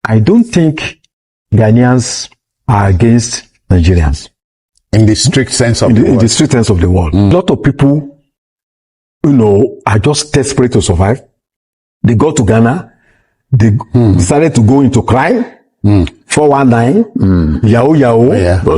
I don't think Ghanaians are against Nigerians. In the strict sense of the word. In the strict sense of the word. A lot of people, are just desperate to survive. They go to Ghana. They decided to go into crime. 419, Yahoo,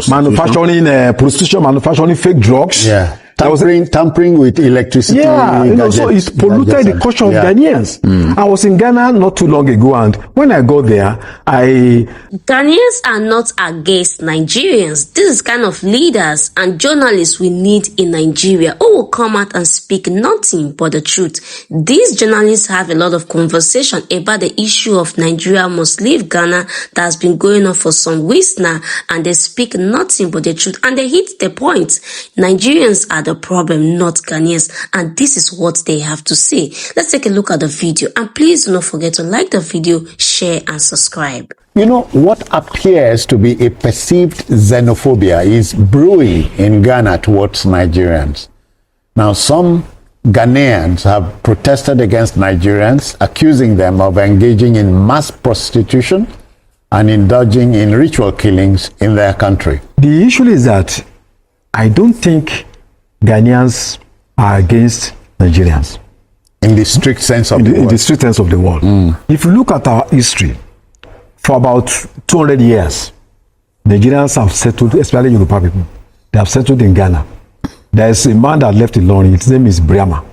manufacturing, prostitution, manufacturing fake drugs. Yeah. Tampering with electricity. Yeah, so it's polluted the culture of Ghanaians. I was in Ghana not too long ago, and when I got there, Ghanaians are not against Nigerians. This is kind of leaders and journalists we need in Nigeria who will come out and speak nothing but the truth. These journalists have a lot of conversation about the issue of Nigeria must leave Ghana that has been going on for some weeks now, and they speak nothing but the truth, and they hit the point. Nigerians are the problem, not Ghanaians, and this is what they have to say. Let's take a look at the video, and please do not forget to like the video, share and subscribe. What appears to be a perceived xenophobia is brewing in Ghana towards Nigerians. Now, some Ghanaians have protested against Nigerians, accusing them of engaging in mass prostitution and indulging in ritual killings in their country. The issue is that I don't think Ghanaians are against Nigerians. In the strict sense of the word. In the strict sense of the word. If you look at our history, for about 200 years, Nigerians have settled, especially Yoruba people, they have settled in Ghana. There is a man that left Ilorin, his name is Briama,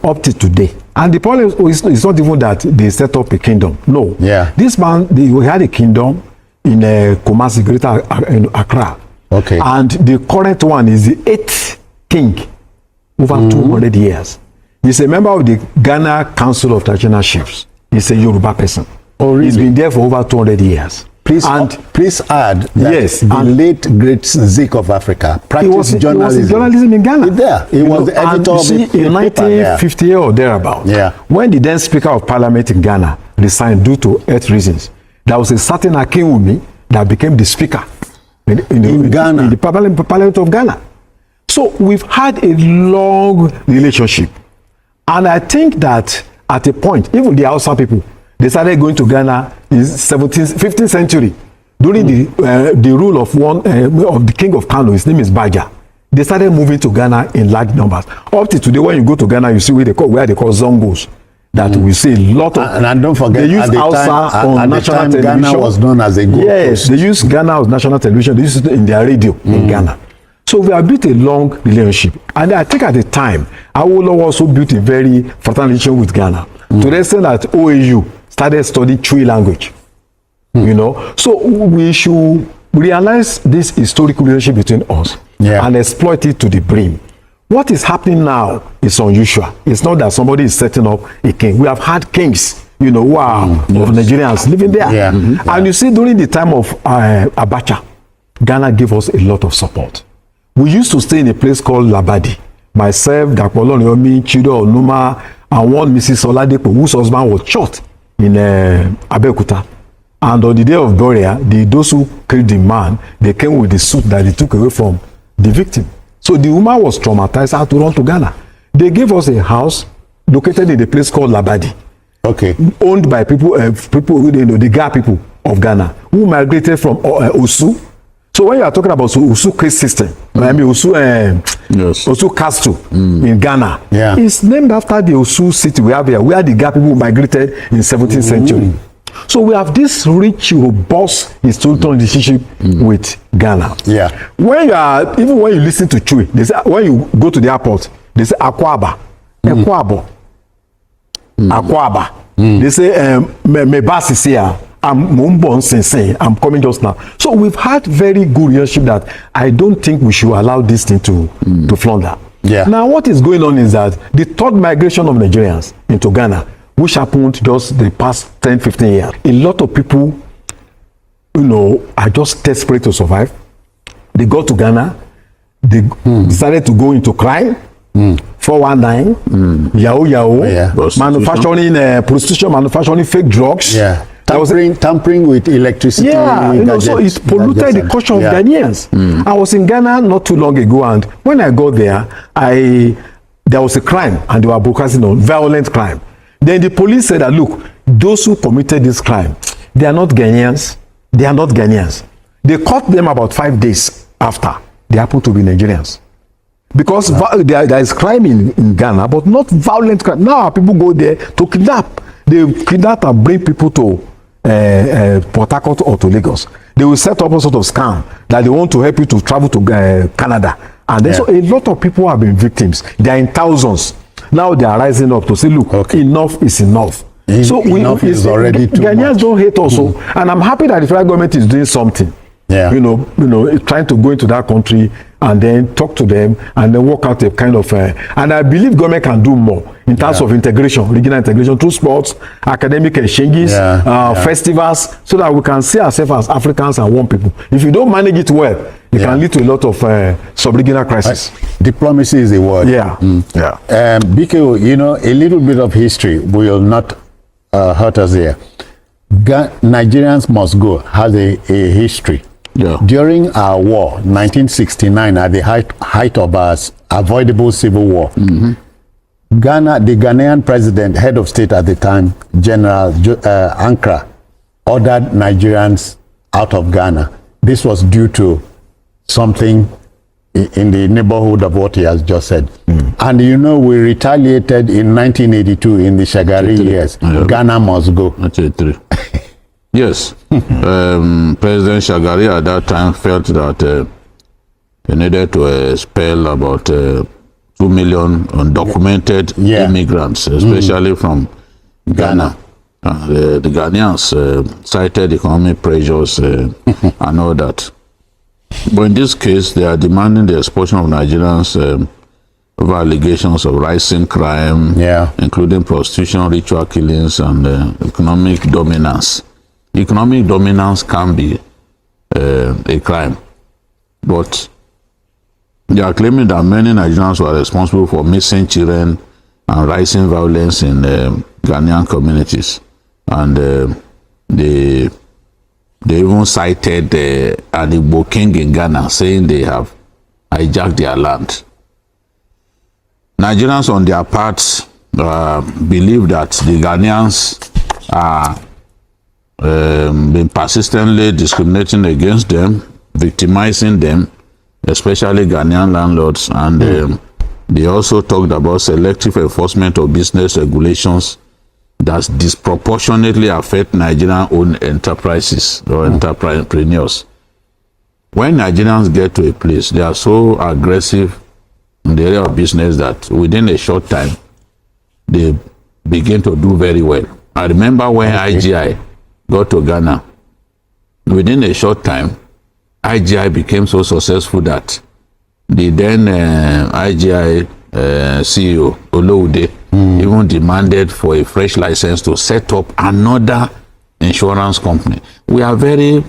up to today. And the problem is not even that they set up a kingdom. No. Yeah. This man, we had a kingdom in Kumasi, Greater Accra. Okay. And the current one is the 8th king over 200 years. He's a member of the Ghana Council of Traditional Chiefs. He's a Yoruba person. Oh, really? He's been there for over 200 years. Please add that the late great Zik of Africa practiced journalism. He was in journalism in Ghana. There. He was the editor of the in 1950 or thereabout. Yeah. When the then Speaker of Parliament in Ghana resigned due to health reasons, there was a certain Akinwumi that became the Speaker in Ghana, in the Parliament of Ghana. So we've had a long relationship. And I think that at a point, even the Hausa people, they started going to Ghana in 15th century during the rule of of the king of Kano. His name is Baja. They started moving to Ghana in large numbers. Up to today, when you go to Ghana, you see where they call Zongos. That we see a lot of. And don't forget, they use Hausa on national television. Ghana was known as a Gold Coast. They use Ghana as national television. They use it in their radio in Ghana. So we have built a long relationship. And I think at the time, Awolowo also built a very fertile relationship with Ghana. To the extent that OAU started studying Chui language. So we should realize this historical relationship between us and exploit it to the brim. What is happening now is unusual. It's not that somebody is setting up a king. We have had kings, of Nigerians living there. Yeah. And you see, during the time of Abacha, Ghana gave us a lot of support. We used to stay in a place called Labadi. Myself, Dakpolo Nyomi, Chido Onuma, and one Mrs. Oladepo, whose husband was shot in Abeokuta. And on the day of burial, those who killed the man, they came with the suit that they took away from the victim. So the woman was traumatized, had to run to Ghana. They gave us a house located in a place called Labadi. Okay. Owned by people, the Ga people of Ghana, who migrated from Osu. So when you are talking about Osu caste system, I mean Osu Castle in Ghana, it's named after the Osu city we have here, where the Ga people migrated in 17th century. So we have this rich, robust historical relationship with Ghana. Yeah. Even when you listen to Chui, they say, when you go to the airport, they say Akwaba, Ekwabo, Akwaba. They say Mebasi is here. I'm coming just now. So we've had very good relationship that I don't think we should allow this thing to flounder. Yeah. Now what is going on is that the third migration of Nigerians into Ghana, which happened just the past 10-15 years, a lot of people, are just desperate to survive. They go to Ghana, they decided to go into crime, 419, Yahoo, manufacturing, prostitution, manufacturing fake drugs. Yeah. Tampering with electricity. Yeah, so it's polluted the culture of Ghanaians. I was in Ghana not too long ago, and when I got there, there was a crime, and they were broadcasting on violent crime. Then the police said that, look, those who committed this crime, They are not Ghanaians. They are not Ghanaians. They caught them about 5 days after. They happen to be Nigerians. Because there is crime in Ghana, but not violent crime. Now people go there to kidnap. They kidnap and bring people to Port Harcourt or to Lagos. They will set up a sort of scam that they want to help you to travel to Canada. And then so a lot of people have been victims. They are in thousands. Now they are rising up to say, look, enough is enough. So enough is already too Ghanaians much. don't hate also. And I'm happy that the federal government is doing something. Yeah. You know, trying to go into that country and then talk to them and then work out a kind of and I believe government can do more in terms of integration, regional integration through sports, academic exchanges, festivals, so that we can see ourselves as Africans and one people. If you don't manage it well, it can lead to a lot of sub-regional crisis. Diplomacy is a word. Yeah. BKO, you know, a little bit of history will not hurt us here. Nigerians Must Go has a history. Yeah. During our war, 1969, at the height of our avoidable civil war, the Ghanaian president, head of state at the time, General Ankara, ordered Nigerians out of Ghana. This was due to something in the neighborhood of what he has just said. And you know, we retaliated in 1982 in the Shagari years. Ghana must go. 1983. Yes. President Shagari at that time felt that he needed to expel about 2 million undocumented immigrants, especially from Ghana. The Ghanaians cited economic pressures and all that. But in this case, they are demanding the expulsion of Nigerians over allegations of rising crime, including prostitution, ritual killings, and economic dominance. Economic dominance can be a crime, but they are claiming that many Nigerians were responsible for missing children and rising violence in Ghanaian communities. And they even cited an Igbo king in Ghana, saying they have hijacked their land. Nigerians, on their part, believe that the Ghanaians are been persistently discriminating against them, victimizing them, especially Ghanaian landlords. And they also talked about selective enforcement of business regulations that disproportionately affect Nigerian-owned enterprises or entrepreneurs. When Nigerians get to a place, they are so aggressive in the area of business that within a short time, they begin to do very well. I remember when IGI got to Ghana, within a short time, IGI became so successful that the then IGI CEO, Olowode, even demanded for a fresh license to set up another insurance company. We are very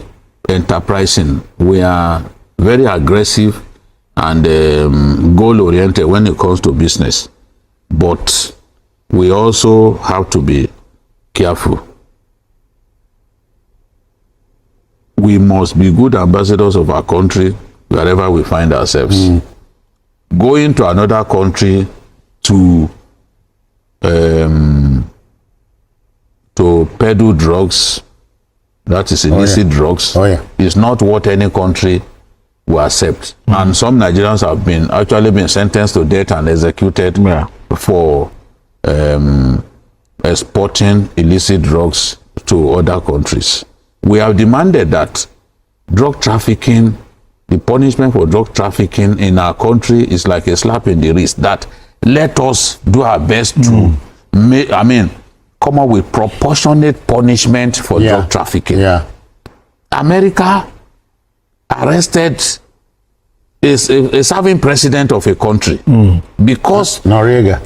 enterprising. We are very aggressive and goal-oriented when it comes to business. But we also have to be careful. We must be good ambassadors of our country wherever we find ourselves. Going to another country to peddle drugs, that is illicit drugs, is not what any country will accept. And some Nigerians have actually been sentenced to death and executed for exporting illicit drugs to other countries. We have demanded that drug trafficking, the punishment for drug trafficking in our country is like a slap in the wrist. That let us do our best to come up with proportionate punishment for drug trafficking. America arrested a serving president of a country because Noriega.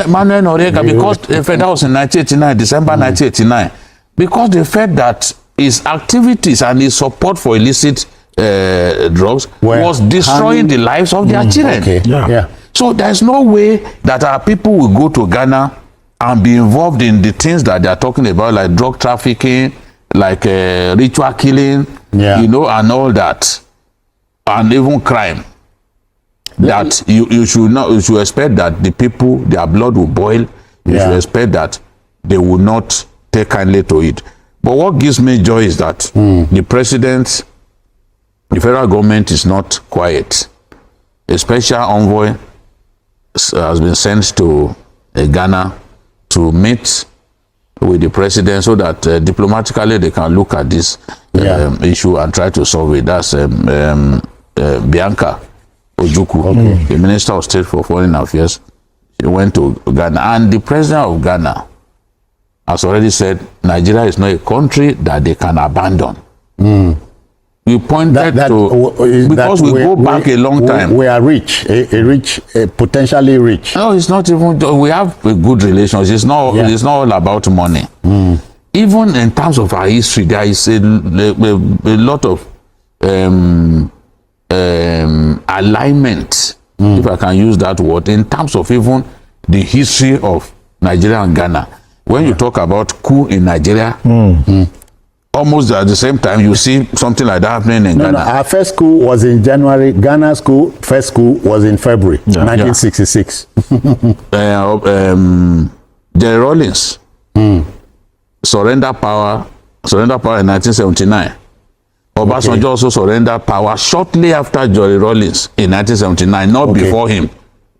Manuel Noriega, because that was in 1989, December 1989, because they felt that his activities and his support for illicit drugs was destroying the lives of their children. So there's no way that our people will go to Ghana and be involved in the things that they are talking about, like drug trafficking, like ritual killing, you know, and all that, and even crime. That you should expect that the people, their blood will boil. You should expect that they will not take kindly to it. But what gives me joy is that the president, the federal government is not quiet. A special envoy has been sent to Ghana to meet with the president so that diplomatically they can look at this issue and try to solve it. That's Bianca Ojukwu, the Minister of State for Foreign Affairs. She went to Ghana, and the president of Ghana has already said Nigeria is not a country that they can abandon. We pointed because we go back a long time. We are rich, potentially rich. No, it's not even. We have a good relations. It's not. It's not all about money. Even in terms of our history, there is a lot of alignment, if I can use that word, in terms of even the history of Nigeria and Ghana. When you talk about coup in Nigeria, almost at the same time, you see something like that happening in Ghana. No, our first coup was in January. Ghana's first coup was in February 1966. Jerry Rawlings surrender power in 1979. Obasanjo also surrendered power shortly after Jerry Rawlings in 1979, not before him.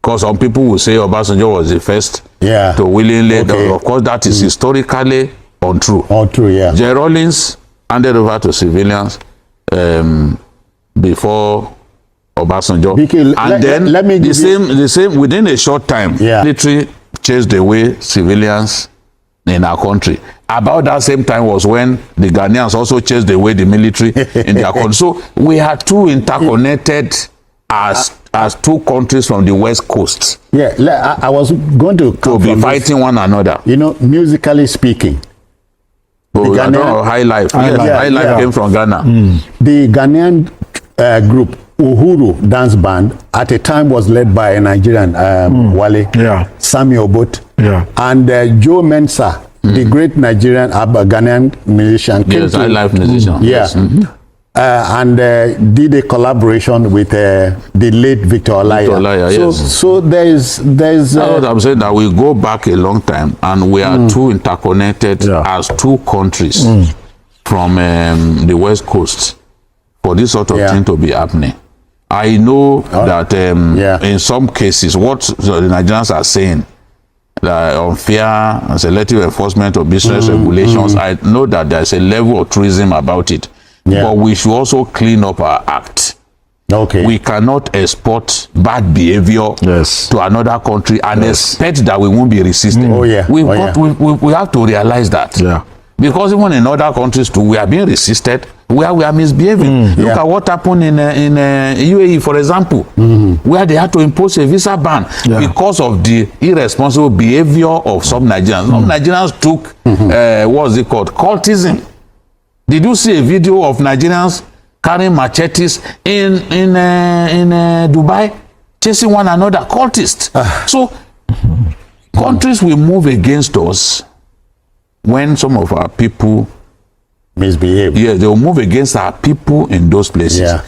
Because some people will say Obasanjo was the first to willingly. Of course, that is historically untrue. Jerry Rawlings handed over to civilians before Obasanjo. And then the same within a short time, military chased away civilians in our country. About that same time was when the Ghanaians also chased away the military in their country. So we are too interconnected as two countries from the West Coast. I was going to be fighting one another. You know, musically speaking. High Life. High Life came from Ghana. The Ghanaian group Uhuru Dance Band at a time was led by a Nigerian Wale, Sammy Obot, and Joe Mensah, the great Nigerian Ghanaian musician. High Life musician. And did a collaboration with the late Victor Olaiya. So there's that's what I'm saying, that we go back a long time and we are too interconnected as two countries from the West Coast for this sort of thing to be happening. I know that in some cases what the Nigerians are saying, unfair and selective enforcement of business regulations, I know that there's a level of truism about it. But we should also clean up our act. We cannot export bad behavior to another country and expect that we won't be resisted. We have to realize that. Because even in other countries too, we are being resisted where we are misbehaving. Look at what happened in UAE, for example, where they had to impose a visa ban because of the irresponsible behavior of some Nigerians. Some Nigerians took, what's it called, cultism. Did you see a video of Nigerians carrying machetes in Dubai, chasing one another, cultists? So countries will move against us when some of our people misbehave. They will move against our people in those places.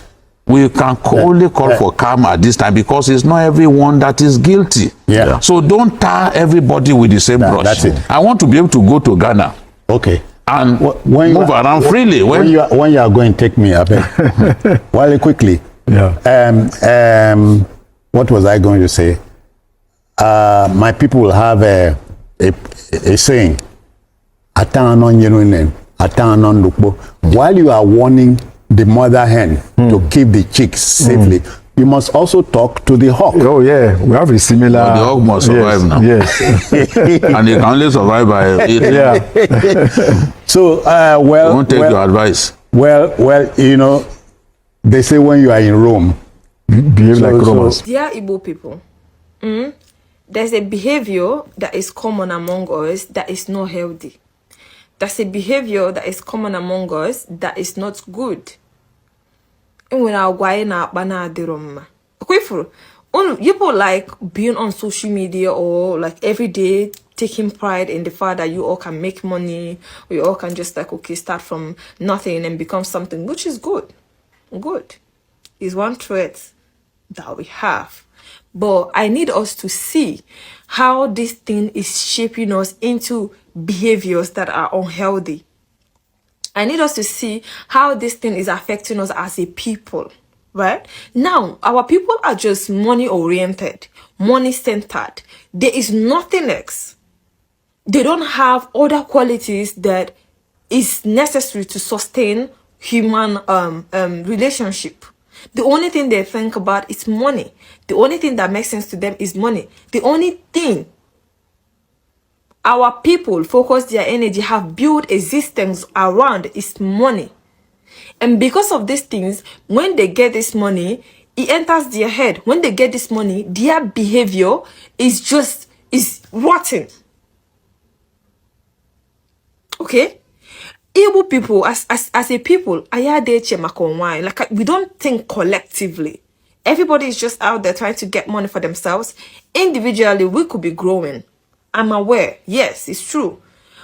We can only call for calm at this time because it's not everyone that is guilty. So don't tar everybody with the same brush. That's it. I want to be able to go to Ghana. And move around freely. When you are going, take me up. Well, quickly. What was I going to say? My people will have a saying. While you are warning the mother hen to keep the chicks safely, you must also talk to the hawk. We have a similar. The hawk must survive now. And they can only survive by it. So, won't take your advice. Well, you know, they say when you are in Rome, behave like Romans. Dear Igbo people, there's a behavior that is common among us that is not healthy. There's a behavior that is common among us that is not good. People like being on social media or like every day taking pride in the fact that you all can make money, or you all can just like start from nothing and become something, which is good. Is one threat that we have. But I need us to see how this thing is shaping us into behaviors that are unhealthy. I need us to see how this thing is affecting us as a people, right? Now, our people are just money-oriented, money-centered. There is nothing else. They don't have other qualities that is necessary to sustain human relationship. The only thing they think about is money. The only thing that makes sense to them is money. The only thing our people focus their energy, have built existence around is money. And because of these things, when they get this money, it enters their head. When they get this money, their behavior is rotten. Okay? Igbo people, as a people, like we don't think collectively. Everybody is just out there trying to get money for themselves. Individually, we could be growing. I'm aware. Yes, it's true.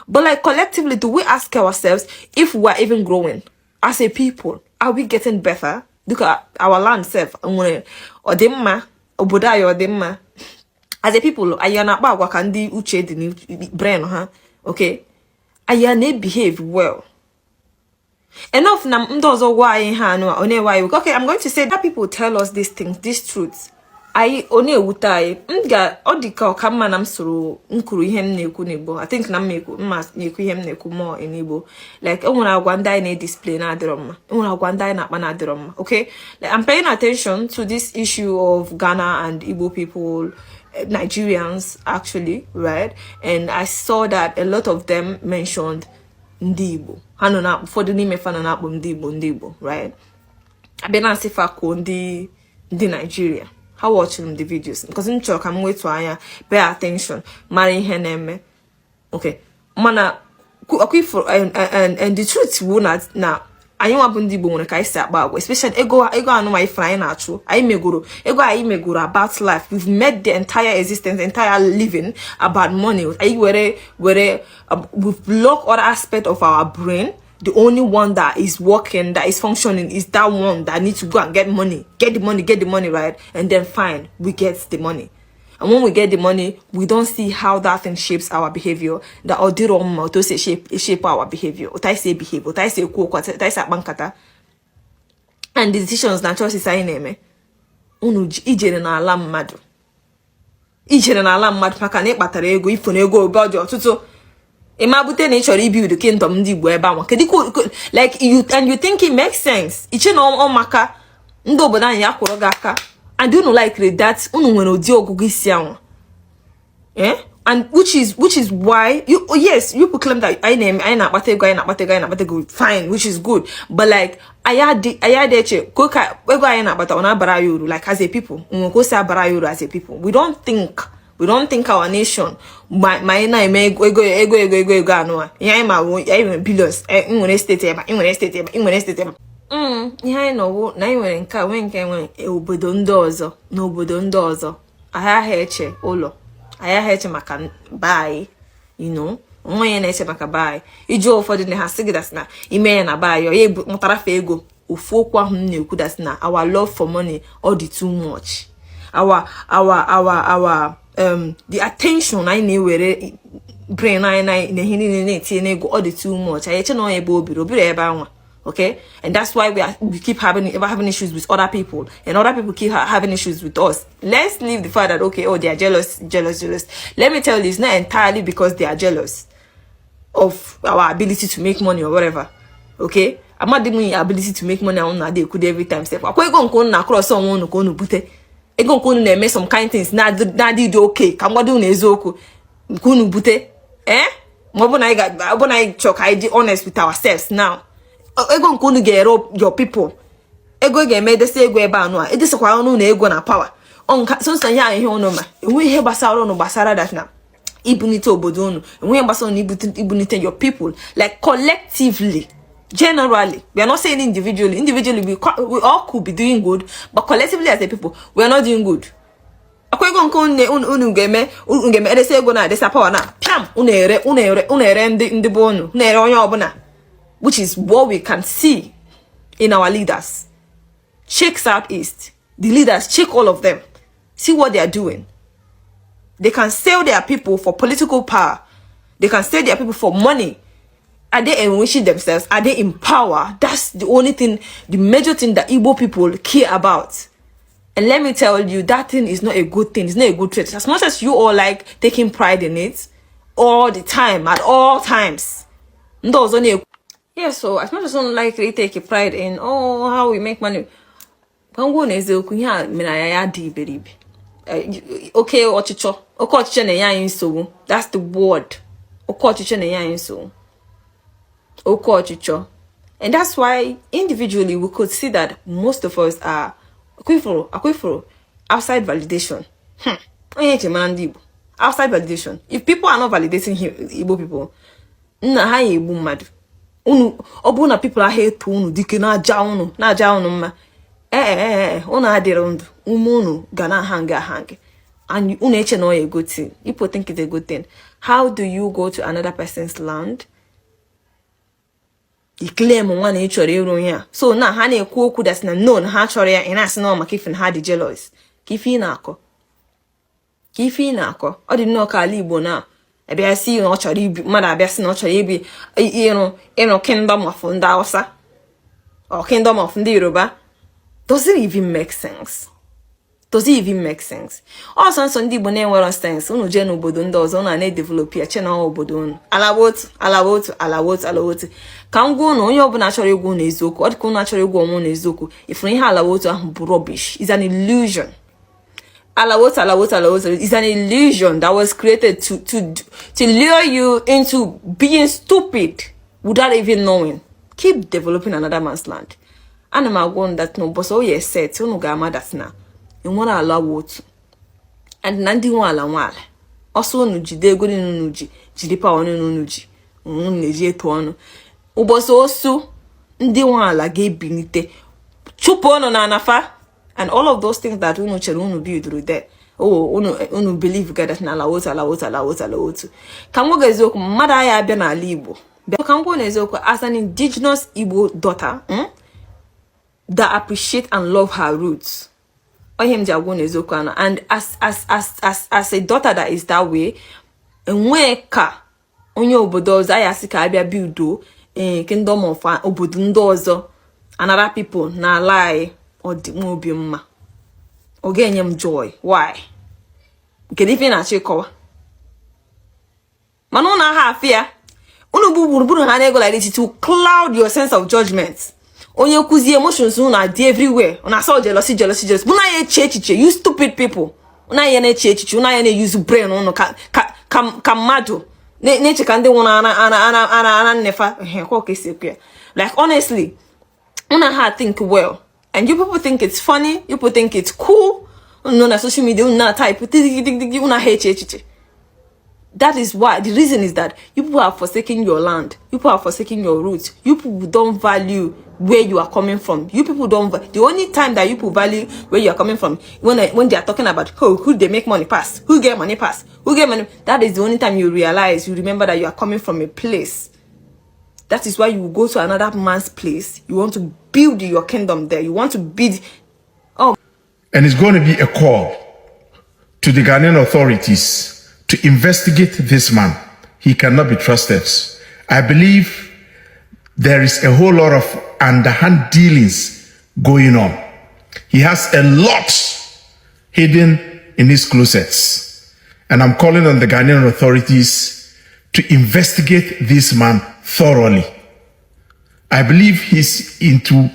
But like collectively, do we ask ourselves if we're even growing as a people? Are we getting better? Look at our land self. As a people, okay? I behave well. Enough na mdozo why why okay, I'm going to say that people tell us these things, these truths. I one wutai mga odika kama na msoro nkuru ihe m na-ekwu n'Igbo. I think na mmekwu ihe m na-ekwu more in Igbo. Like enwere agwa ndai na display na adịrọ mma. Enwere agwa ndai na akpa na adịrọ mma. Okay? Like I'm paying attention to this issue of Ghana and Igbo people, Nigerians actually, right? And I saw that a lot of them mentioned ndị Igbo. Ha nọ na ụfọdụ n'ime fa nọ na-akpọ ndị Igbo, right? Abịa na asị fa ko ndị Nigeria. How watching the videos? Because in chok I'm wait to anya pay attention. Marry ihe na-eme. Okay. Mana and the truth will not now. Anyị wabụ ndị Igbo nwere ka isi akpa agwa, especially ego anụ ma ifere anyị na-achụ. Anyị megoro about life. We've made the entire existence, entire living about money. We've blocked other aspect of our brain. The only one that is working, that is functioning, is that one that needs to go and get money. Get the money, right? And then fine, we get the money. And when we get the money, we don't see how that thing shapes our behavior. That odiro to say shape our behavior. Otai say behavior. Otai say otai say bankata. And the decisions na choices are in unu ijere na ala mmadu. Ijere na ala mmadu maka na ikpatara ego ifo na ego obi ojo tutu. Imabute na ichoro ibuild the kingdom ndị Igbo ebe anwa. Like you think it makes sense. Iche na o maka ndị obodo anyị ya kwụrụ gị aka. And you know like that unu nwere odi ogugu isi anwa. Eh? And which is why you proclaim that I na akpata ego fine, which is good. But like ayadeche ko ka ego I na akpata ona bara yuru like as a people. Ko say bara yuru as a people. We don't think our nation my na eme ego anwa. Ihe ma wo billions nwere state eba, nwere state eba. Ihe anyị nọwo na anyị nwere nke nwe nke nwe obodo ndị ọzọ n'obodo ndị ọzọ. Ahịa eche ụlọ. Ahịa eche maka buy, you know. Onwe na eche maka buy. Iji ụfọdụ na ha sị gị dat na ime ya na buy yo ye mụtara fa ego. Ofu okwu ahụ na-ekwu dat na our love for money all the too much. Our the attention anyị na-ewere brain anyị na ihe niile na-etinye n'ego all the too much. Anyị eche na onye ebe obiri ebe anwa. Okay, and that's why we keep having issues with other people, and other people keep having issues with us. Let's leave the fact that okay, they are jealous. Let me tell you, it's not entirely because they are jealous of our ability to make money or whatever. Okay, I'm not dealing with ability to make money on they could every time step. Akwa ego nko na cross someone nko no bute. Ego nko na make some kind things. Na did okay. Kamwa do na ezoku. Nko no bute. Mobo na chok I be honest with ourselves now. Ego nkunu ga-ero your people. Ego ga-eme dese ego ebe anu a. Edesekwa onu na ego na power. Onka so nsanya ihe onu ma. Enwe ihe gbasara onu gbasara that na ibunite obodo onu. Enwe ihe gbasara onu ibunite your people. Like collectively, generally, we are not saying individually. Individually, we all could be doing good, but collectively as a people, we are not doing good. Akwa ego nkunu unu ga-eme edese ego na desa power na. Piam unere ndị bo onu. Unere onye obuna. Which is what we can see in our leaders. Check Southeast. The leaders, check all of them. See what they are doing. They can sell their people for political power. They can sell their people for money. Are they enriching themselves? Are they in power? That's the only thing, the major thing that Igbo people care about. And let me tell you, that thing is not a good thing. It's not a good trait. As much as you all like taking pride in it all the time, at all times. Yeah, so as much as don't like really take a pride in, oh, how we make money. Okay, ochicho. Okay, ochicho na ya inso. That's the word. Okay, ochicho na ya inso. Okay, ochicho. And that's why individually we could see that most of us are akwifuru, outside validation. Outside validation. If people are not validating Igbo people, obuna people are here to unu dike na aja unu mma. Unu adịrị ndụ, unu ga na hang. And unu eche no a good thing. People think it's a good thing. How do you go to another person's land? You claim one nature here. So now ha na-ekwu okwu that's na known ha chọrọ ya ina asị na maka ife ha dị jealous. Ka ife na-akọ. Ọ dị nnọọ ka ala Igbo na abịa sị na ọ chọrọ ibi mmadụ abịa sị na ọ chọrọ ibi ịrụ kingdom of ndị Hausa or kingdom of ndị Yoruba. Does it even make sense? Also ndị Igbo na-enwere sense unu je n'obodo ndị ọzọ na-develop ya che na obodo unu alawotu ka m gwa unu onye ọbụla chọrọ egwu n'eziokwu ọ dị ka unu achọrọ egwu ọnwụ n'eziokwu ifuru ihe alawotu ahụ bụ rubbish. Is an illusion. Alawotu is an illusion that was created to lure you into being stupid without even knowing. Keep developing another man's land. And I'm going that no boss oh yes set unu ga-ama that na enwere ala wotu and na ndị nwe ala nwale ọsọ unu jide ego unu ji jide power unu ji unu na-eji eto ọnụ ụbọchị osu ndị nwe ala ga-ebinite chụpụ ọnụ na anafa and all of those things that unu chere unu build through there. Unu believe God that na ala wotu ka m gwa eziokwu mmadụ agha abịa n'ala Igbo ka m gwa eziokwu as an indigenous Igbo daughter that appreciate and love her roots. And as a daughter that is that way, enweka onye obodo ọzọ ayasị ka abịa build kingdom of obodo ndị ọzọ another people na lie or dị obi mma. Oge enye m joy. Why? Kedu ife na achịkọwa? Mana unu aha afia unu bụ gburugburu ha na-ego like this to cloud your sense of judgment. Onye kuzi emotions unu are everywhere. Una so jealousy. Una ye echiche, you stupid people. Una ye na echiche, una ye na use brain unu ka mmadụ. Ne cheka ndị nwụrụ ana nefa. Like honestly, una ha think well. And you people think it's funny, you people think it's cool. No, na social media, una type, una hate. That is why, the reason is that you people are forsaking your land. You people are forsaking your roots. You people don't value where you are coming from. You people don't, the only time that you people value where you are coming from, when they are talking about who they make money pass, who get money pass, that is the only time you realize, you remember that you are coming from a place. That is why you go to another man's place. You want to build your kingdom there. You want to build. And it's going to be a call to the Ghanaian authorities to investigate this man. He cannot be trusted. I believe there is a whole lot of underhand dealings going on. He has a lot hidden in his closets. And I'm calling on the Ghanaian authorities to investigate this man thoroughly. I believe he's into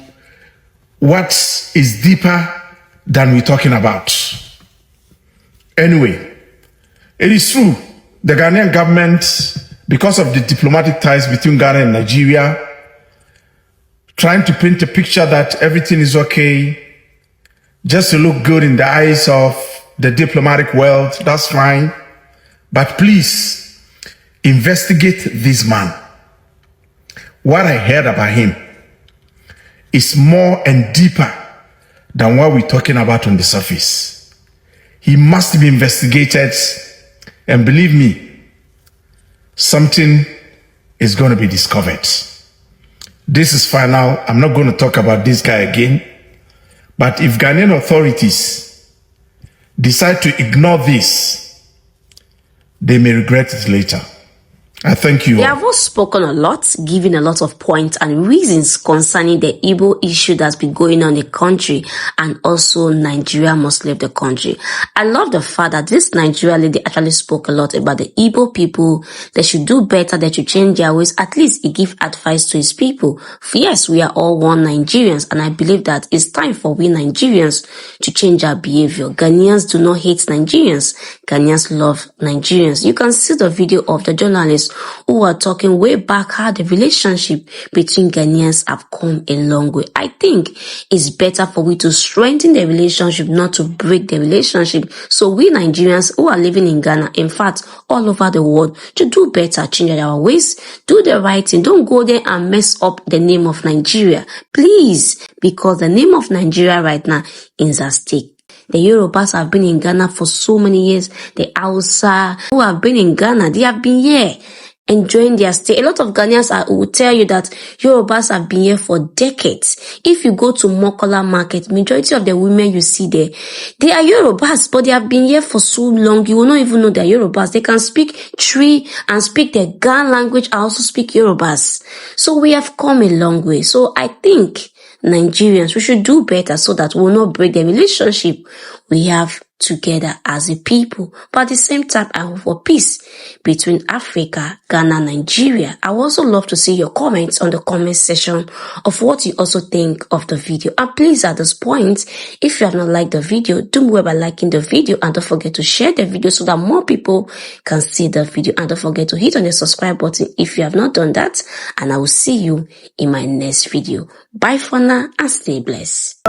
what is deeper than we're talking about. Anyway, it is true, the Ghanaian government, because of the diplomatic ties between Ghana and Nigeria, trying to paint a picture that everything is okay, just to look good in the eyes of the diplomatic world, that's fine. But please, investigate this man. What I heard about him is more and deeper than what we're talking about on the surface. He must be investigated, and believe me, something is going to be discovered. This is final. I'm not going to talk about this guy again. But if Ghanaian authorities decide to ignore this, they may regret it later. I thank you They all. have all spoken a lot, giving a lot of points and reasons concerning the Igbo issue that's been going on in the country, and also Nigeria must leave the country. I love the fact that this Nigeria lady actually spoke a lot about the Igbo people. They should do better, they should change their ways. At least he give advice to his people. Yes, we are all one Nigerians, and I believe that it's time for we Nigerians to change our behavior. Ghanaians do not hate Nigerians. Ghanaians love Nigerians. You can see the video of the journalist who are talking way back how the relationship between Ghanaians have come a long way. I think it's better for we to strengthen the relationship, not to break the relationship. So we Nigerians who are living in Ghana, in fact, all over the world, to do better, change our ways, do the right thing. Don't go there and mess up the name of Nigeria, please, because the name of Nigeria right now is at stake. The Yorubas have been in Ghana for so many years. The Hausa who have been in Ghana, they have been here enjoying their stay. A lot of Ghanaians will tell you that Yorubas have been here for decades. If you go to Mokola market, majority of the women you see there, they are Yorubas, but they have been here for so long, you will not even know they're Yorubas. They can speak Tree and speak the Ghan language, and also speak Yorubas. So we have come a long way. So I think Nigerians, we should do better so that we will not break the relationship we have together as a people. But at the same time, I hope for peace between Africa, Ghana, Nigeria. I would also love to see your comments on the comment section of what you also think of the video. And please, at this point, if you have not liked the video, do well by liking the video, and don't forget to share the video so that more people can see the video. And don't forget to hit on the subscribe button if you have not done that. And I will see you in my next video. Bye for now and stay blessed.